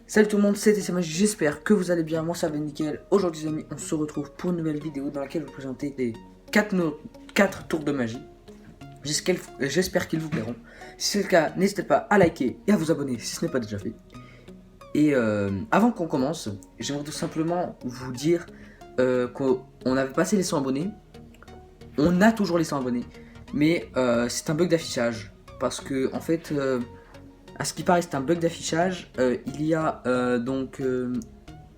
Salut tout le monde, c'est Magie, j'espère que vous allez bien, moi ça va nickel. Aujourd'hui les amis, on se retrouve pour une nouvelle vidéo dans laquelle je vais vous présenter les 4 tours de magie. J'espère qu'ils vous plairont. Si c'est le cas, n'hésitez pas à liker et à vous abonner si ce n'est pas déjà fait. Et avant qu'on commence, j'aimerais tout simplement vous dire qu'on avait passé les 100 abonnés. On a toujours les 100 abonnés, mais c'est un bug d'affichage. Parce que en fait... à ce qui paraît, c'est un bug d'affichage. Il y a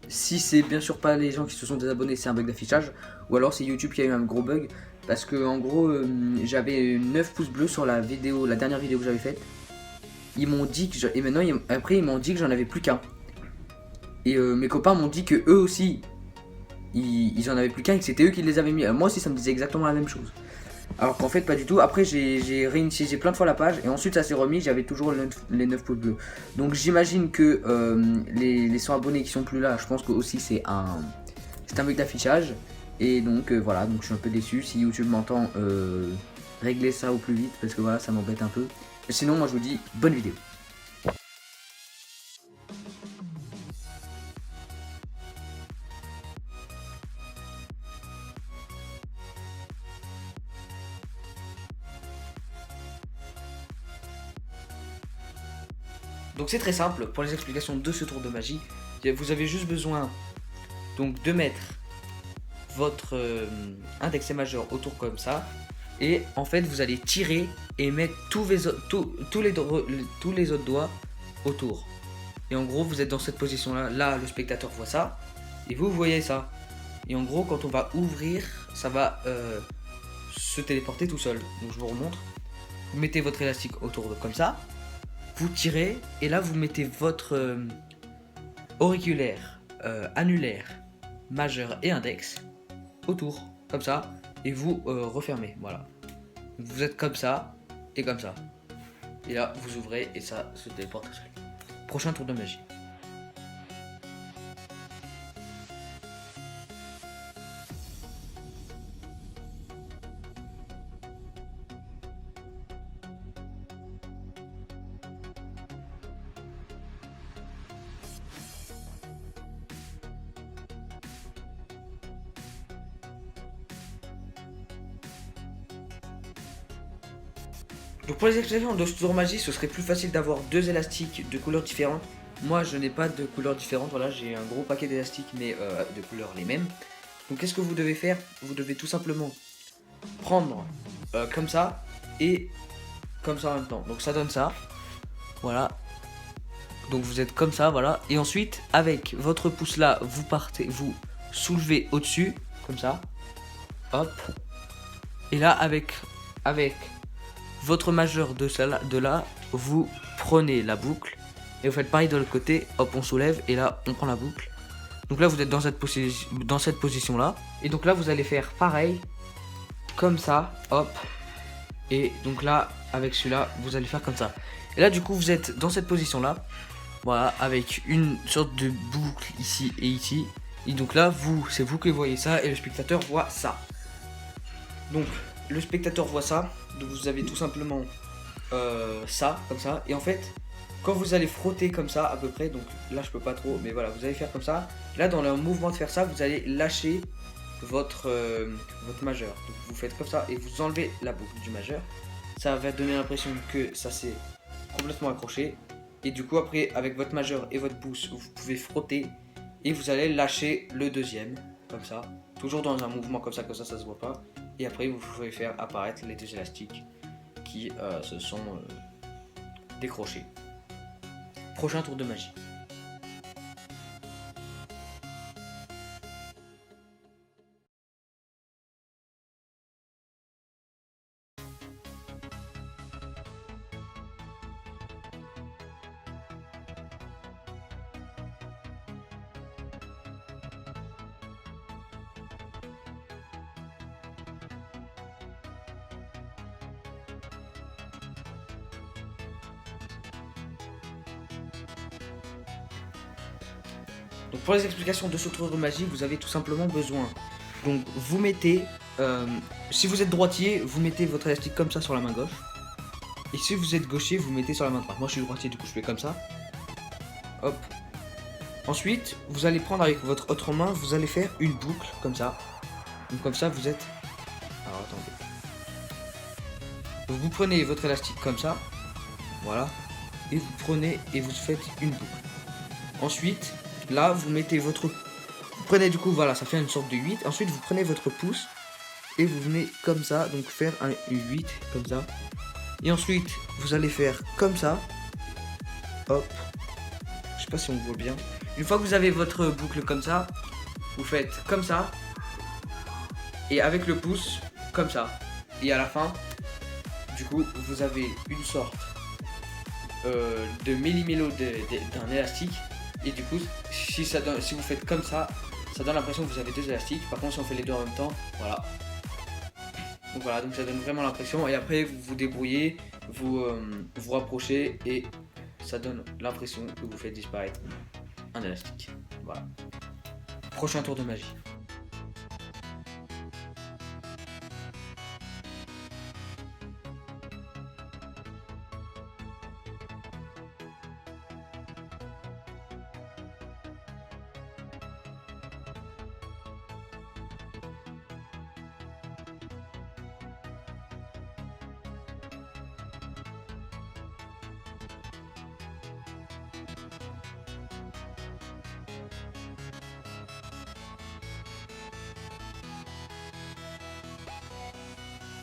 si c'est bien sûr pas les gens qui se sont désabonnés, c'est un bug d'affichage. Ou alors c'est YouTube qui a eu un gros bug. Parce que en gros, j'avais 9 pouces bleus sur la vidéo, la dernière vidéo que j'avais faite. Ils m'ont dit que et maintenant après ils m'ont dit que j'en avais plus qu'un. Et mes copains m'ont dit que eux aussi, ils en avaient plus qu'un et que c'était eux qui les avaient mis. Moi aussi ça me disait exactement la même chose. Alors qu'en fait pas du tout, après j'ai réinitialisé plein de fois la page et ensuite ça s'est remis, j'avais toujours les 9 pouces bleus. Donc j'imagine que les 100 abonnés qui sont plus là, je pense que aussi c'est un bug d'affichage. Et donc voilà, donc je suis un peu déçu, si YouTube m'entend régler ça au plus vite parce que voilà ça m'embête un peu. Et sinon moi je vous dis bonne vidéo. Donc c'est très simple, pour les explications de ce tour de magie, vous avez juste besoin donc de mettre votre index et majeur autour comme ça, et en fait vous allez tirer et mettre tous les autres doigts autour. Et en gros vous êtes dans cette position là, là le spectateur voit ça, et vous voyez ça. Et en gros quand on va ouvrir, ça va se téléporter tout seul. Donc je vous remontre. Vous mettez votre élastique autour de comme ça. Vous tirez et là vous mettez votre auriculaire, annulaire, majeur et index autour, comme ça, et vous refermez, voilà. Vous êtes comme ça et comme ça. Et là vous ouvrez et ça se téléporte tout seul. Prochain tour de magie. Donc pour les explications de ce tour magie, ce serait plus facile d'avoir deux élastiques de couleurs différentes. Moi je n'ai pas de couleurs différentes, voilà, j'ai un gros paquet d'élastiques mais de couleurs les mêmes. Donc qu'est-ce que vous devez faire? Vous devez tout simplement prendre comme ça et comme ça en même temps. Donc ça donne ça, voilà. Donc vous êtes comme ça, voilà. Et ensuite avec votre pouce là, vous vous soulevez au-dessus, comme ça. Hop. Et là avec votre majeur de là, vous prenez la boucle et vous faites pareil de l'autre côté, hop on soulève et là on prend la boucle. Donc là vous êtes dans cette position là, et donc là vous allez faire pareil, comme ça, hop, et donc là avec celui-là vous allez faire comme ça. Et là du coup vous êtes dans cette position là, voilà, avec une sorte de boucle ici et ici, et donc là c'est vous qui voyez ça et le spectateur voit ça. Donc le spectateur voit ça, donc vous avez tout simplement ça, comme ça, et en fait, quand vous allez frotter comme ça à peu près, donc là je peux pas trop, mais voilà, vous allez faire comme ça, là dans le mouvement de faire ça, vous allez lâcher votre majeur, donc vous faites comme ça, et vous enlevez la boucle du majeur, ça va donner l'impression que ça s'est complètement accroché, et du coup après, avec votre majeur et votre pouce, vous pouvez frotter, et vous allez lâcher le deuxième, comme ça, toujours dans un mouvement comme ça se voit pas. Et après vous pouvez faire apparaître les deux élastiques qui se sont décrochés. Prochain tour de magie. Donc pour les explications de ce tour de magie, vous avez tout simplement besoin. Donc vous mettez, si vous êtes droitier, vous mettez votre élastique comme ça sur la main gauche. Et si vous êtes gaucher, vous mettez sur la main droite. Moi je suis droitier, du coup je fais comme ça. Hop. Ensuite, vous allez prendre avec votre autre main, vous allez faire une boucle comme ça. Donc comme ça, vous êtes... Alors attendez. Donc, vous prenez votre élastique comme ça. Voilà. Et vous prenez et vous faites une boucle. Ensuite, là, vous mettez votre... Vous prenez du coup, voilà, ça fait une sorte de 8. Ensuite, vous prenez votre pouce et vous venez comme ça, donc faire un 8 comme ça. Et ensuite, vous allez faire comme ça. Hop. Je sais pas si on voit bien. Une fois que vous avez votre boucle comme ça, vous faites comme ça. Et avec le pouce, comme ça. Et à la fin, du coup, vous avez une sorte de millimélo d'un élastique. Et du coup, si vous faites comme ça donne l'impression que vous avez deux élastiques. Par contre, si on fait les deux en même temps, voilà. Donc voilà, donc ça donne vraiment l'impression. Et après, vous vous débrouillez, vous vous rapprochez et ça donne l'impression que vous faites disparaître un élastique. Voilà. Prochain tour de magie.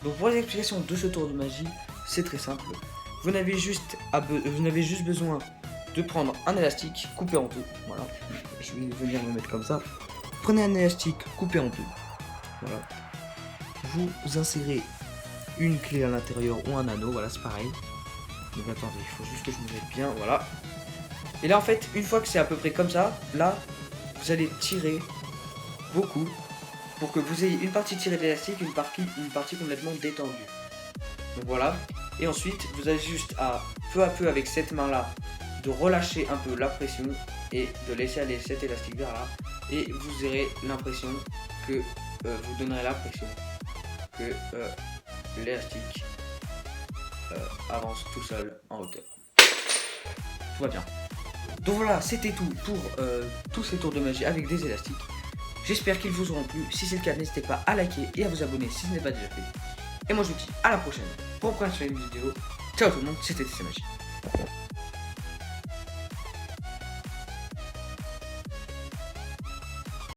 Donc pour les explications de ce tour de magie, c'est très simple. Vous n'avez juste besoin de prendre un élastique coupé en deux. Voilà. Je vais venir me mettre comme ça. Prenez un élastique coupé en deux. Voilà. Vous insérez une clé à l'intérieur ou un anneau. Voilà, c'est pareil. Donc attendez, il faut juste que je me mette bien. Voilà. Et là en fait, une fois que c'est à peu près comme ça, là, vous allez tirer beaucoup pour que vous ayez une partie tirée de l'élastique, une partie complètement détendue. Donc voilà. Et ensuite, vous avez juste à peu avec cette main-là, de relâcher un peu la pression et de laisser aller cet élastique vers là. Et vous aurez l'impression que vous donnerez l'impression que l'élastique avance tout seul en hauteur. Tout va bien. Donc voilà, c'était tout pour tous ces tours de magie avec des élastiques. J'espère qu'ils vous auront plu. Si c'est le cas, n'hésitez pas à liker et à vous abonner si ce n'est pas déjà fait. Et moi je vous dis à la prochaine pour une prochaine vidéo. Ciao tout le monde, c'était TC Magie.